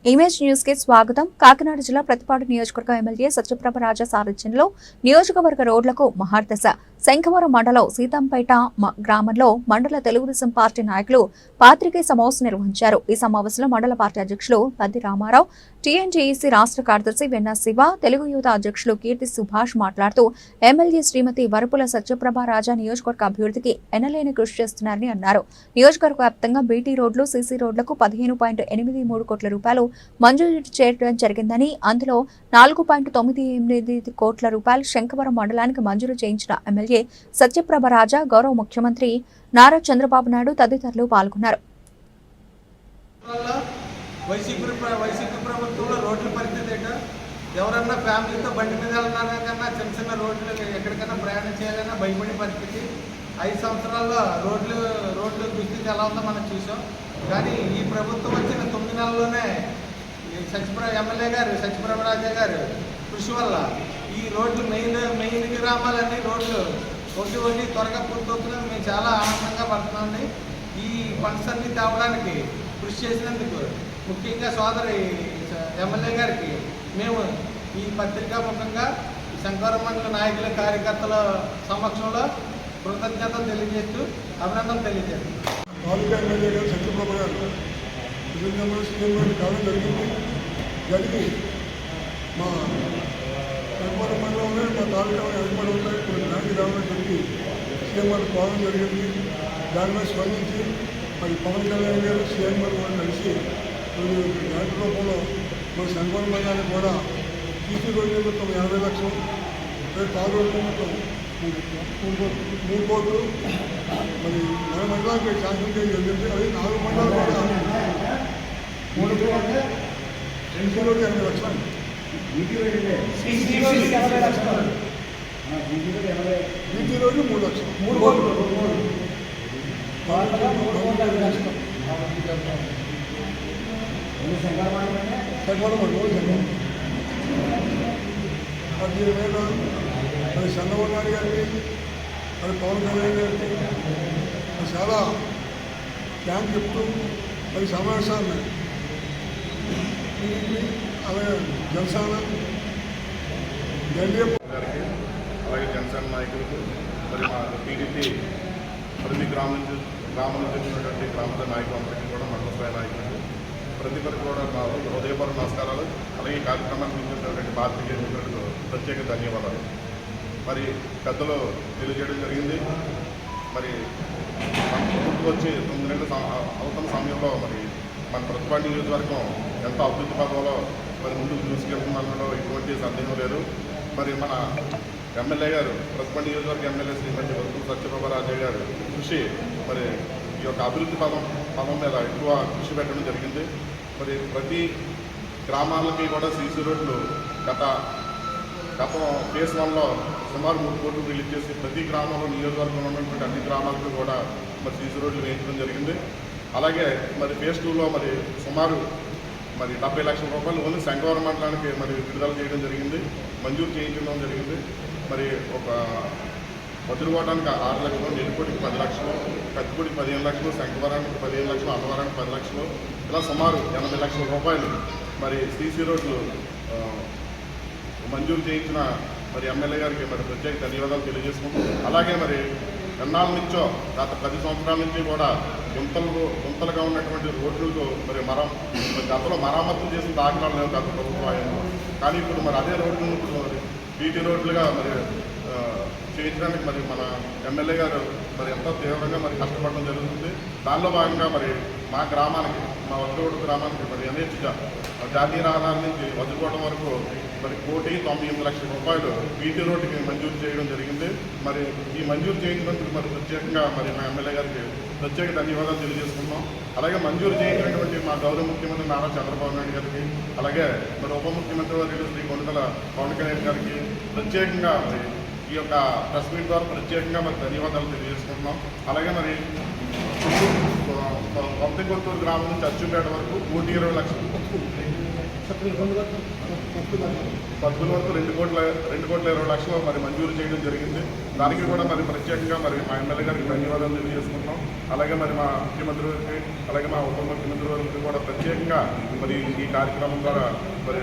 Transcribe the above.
Image news కి స్వాగతం. కాకినాడ జిల్లా ప్రతిపాడు నియోజకవర్గ ఎమ్మెల్యే సత్యప్రభ రాజా సారథ్యంలో నియోజకవర్గ రోడ్లకు మహార్దశ. శంఖవరం మండలం సీతంపేట గ్రామంలో మండల తెలుగుదేశం పార్టీ నాయకులు పాత్రికేయ సమావేశం నిర్వహించారు. ఈ సమావేశంలో మండల పార్టీ అధ్యక్షులు పద్ది రామారావు, టీఎన్జేఈసీ రాష్ట్ర కార్యదర్శి వెన్న శివ, తెలుగు యువత అధ్యక్షులు కీర్తి సుభాష్ మాట్లాడుతూ ఎమ్మెల్యే శ్రీమతి వరపుల సత్యప్రభ రాజా నియోజకవర్గ అభివృద్ధికి ఎనలేని కృషి చేస్తున్నారని అన్నారు. నియోజకవర్గ వ్యాప్తంగా బీటీ రోడ్లు, సీసీ రోడ్లకు 15.83 కోట్ల రూపాయలు మంజూరు చేయడం జరిగిందని, అందులో 4.98 కోట్ల రూపాయలు శంఖవరం మండలానికి మంజూరు చేయించిన ఎమ్మెల్యే సత్యప్రభ రాజా, గౌరవ ముఖ్యమంత్రి నారా చంద్రబాబు నాయుడు తదితరులు పాల్గొన్నారు. వైసీపీ ప్రభుత్వంలో రోడ్ల పరిస్థితి ఏంటో, ఎవరన్నా ఫ్యామిలీతో బండి మీద వెళ్ళాలన్నా చిన్న చిన్న రోడ్లు ఎక్కడికైనా ప్రయాణం చేయాలన్నా భయపడే పరిస్థితి. 5 సంవత్సరాల్లో రోడ్లు దుస్థితి ఎలా ఉందో మనం చూసాం. కానీ ఈ ప్రభుత్వం వచ్చిన 9 నెలల్లోనే ఎమ్మెల్యే గారు సత్యప్రభ రాజా గారు కృషి వల్ల ఈ రోడ్లు మెయిన్ గ్రామాలన్నీ రోడ్లు ఒకటి త్వరగా పూర్తవుతున్నాయి. మేము చాలా ఆనందంగా పడుతున్నామండి. ఈ ఫండ్స్ అన్ని తేవడానికి కృషి చేసినందుకు ముఖ్యంగా సోదరి ఎమ్మెల్యే గారికి మేము ఈ పత్రికా ముఖంగా శంకవరం మండల నాయకుల కార్యకర్తల సమక్షంలో కృతజ్ఞతలు తెలియజేస్తూ అభినందనలు తెలియజేస్తాం. తాలూకా ఎమ్మెల్యే గారు సత్యప్రభ గారు సీఎం గారిని కావడం జరిగి మా శంకవరం మండలంలో మా తాలూకా ఏర్పడి ఉంటాయి. ఇప్పుడు నాటి రావడం జరిగి సీఎం గారు పోవడం జరిగింది. దాని మీద స్పందించి మరి పవన్ కళ్యాణ్ గారు సీఎం గారు కూడా కలిసి నాటి రూపంలో మన శంకవరం మండలానికి కూడా సీసీ రోడ్డు మొత్తం 50 లక్షలు, తాగు రోడ్డు మొత్తం 3 కోట్లు మరి మన మండలానికి శాంక్షన్ చేయడం జరిగింది. అది 4 మండలాలు కూడా 3 కోట్లు, సీసీ రోడ్డు 80 లక్షలు, బీటీ రోడ్డు 3 లక్షలు, 3 కోట్లు, దీని మీద మరి చంద్రబాబు నాయుడు గారికి మరి పవన్ కళ్యాణ్ గారికి చాలా థ్యాంక్ చెప్తూ మరి సమావేశాన్ని టీడీపీ అలాగే జనసేన గారికి అలాగే జనసేన నాయకులకు మరి మా టీడీపీ ప్రతి గ్రామం నుంచి వచ్చినటువంటి గ్రామాల నాయకులందరికీ కూడా మండల స్థాయి నాయకులకు ప్రతి ఒక్కరికి కూడా నా హృదయపూర్వక నమస్కారాలు. అలాగే ఈ కార్యక్రమాన్ని చూసినటువంటి పార్టీకి మిత్రులకు ప్రత్యేక ధన్యవాదాలు. మరి పెద్దలు తెలియజేయడం జరిగింది. మరి మన ప్రభుత్వం వచ్చి 9 నెలలు అవుతున్న సమయంలో మరి మన ప్రతిపాడు నియోజకవర్గం ఎంత అభివృద్ధి పదంలో మరి ముందుకు దూసుకెళ్తుందనలో ఎటువంటి సందేహం లేదు. మరి మన ఎమ్మెల్యే గారు ప్రతిపాడు నియోజకవర్గ ఎమ్మెల్యే శ్రీమతి వరపుల సత్యప్రభ రాజా గారు కృషి మరి ఈ యొక్క అభివృద్ధి పదం మీద ఎక్కువ కృషి పెట్టడం జరిగింది. మరి ప్రతి గ్రామాలకి కూడా సీసీ రోడ్లు గతం ఫేజ్ 1లో సుమారు 3 కోట్లు రిలీజ్ చేసి ప్రతి గ్రామంలో నియోజకవర్గంలో ఉన్నటువంటి అన్ని గ్రామాలకు కూడా మరి సీసీ రోడ్లు వేయించడం జరిగింది. అలాగే మరి ఫేజ్ 2లో మరి సుమారు మరి 70 లక్షల రూపాయలు ఓన్లీ శంకవరం మండలానికి మరి విడుదల చేయడం జరిగింది, మంజూరు చేయించడం జరిగింది. మరి ఒక వదిలిపోవడానికి 6 లక్షలు, నెల్లిపూడికి 10 లక్షలు, కత్తిపూడికి 15 లక్షలు, శంకవరానికి 15 లక్షలు, అన్నవరానికి 10 లక్షలు, ఇలా సుమారు 80 లక్షల రూపాయలు మరి సీసీ రోడ్లు మంజూరు చేయించిన మరి ఎమ్మెల్యే గారికి మరి ప్రత్యేక ధన్యవాదాలు తెలియజేసుకుంటాం. అలాగే మరి ఎన్నాళ్ళ నుంచో గత 10 సంవత్సరాల నుంచి కూడా గుంతలుగా ఉన్నటువంటి రోడ్లకు మరి గతంలో మరమ్మతులు చేసిన దాఖలాలు లేవు గత ప్రభుత్వం. కానీ ఇప్పుడు మరి అదే రోడ్లను ఇప్పుడు మరి బీటీ రోడ్లుగా మరి చేయించడానికి మరి మన ఎమ్మెల్యే గారు మరి ఎంతో తీవ్రంగా మరి కష్టపడడం జరుగుతుంది. దానిలో భాగంగా మరి మా గ్రామానికి, మా వజ్రకోట గ్రామానికి మరి ఎన్హెచ్ జాతీయ రహదారి నుంచి వజ్రకోట వరకు మరి 1,98 లక్షల రూపాయలు బీటీ రోడ్డుకి మంజూరు చేయడం జరిగింది. మరి ఈ మంజూరు చేయించినందుకు మరి ప్రత్యేకంగా మరి మా ఎమ్మెల్యే గారికి ప్రత్యేక ధన్యవాదాలు తెలియజేసుకున్నాం. అలాగే మంజూరు చేయించినటువంటి మా గౌరవ ముఖ్యమంత్రి నారా చంద్రబాబు నాయుడు గారికి, అలాగే మరి ఉప ముఖ్యమంత్రి వర్యులు శ్రీ కొణిదెల పవన్ కళ్యాణ్ గారికి ప్రత్యేకంగా మరి ఈ యొక్క ప్రెస్ మీట్ ద్వారా ప్రత్యేకంగా మరి ధన్యవాదాలు తెలియజేసుకుంటున్నాం. అలాగే మరి కొత్తకొత్తూరు గ్రామం నుంచి అచ్చుపేట వరకు 1,20 లక్షలు పద్దుల వరకు 2,20,00,000 మరి మంజూరు చేయడం జరిగింది. దానికి కూడా మరి ప్రత్యేకంగా మరి మా ఎమ్మెల్యే గారికి ధన్యవాదాలు తెలియజేసుకుంటాం. అలాగే మరి మా ముఖ్యమంత్రి గారికి, అలాగే మా ఉప ముఖ్యమంత్రి గారికి కూడా ప్రత్యేకంగా మరి ఈ కార్యక్రమం ద్వారా మరి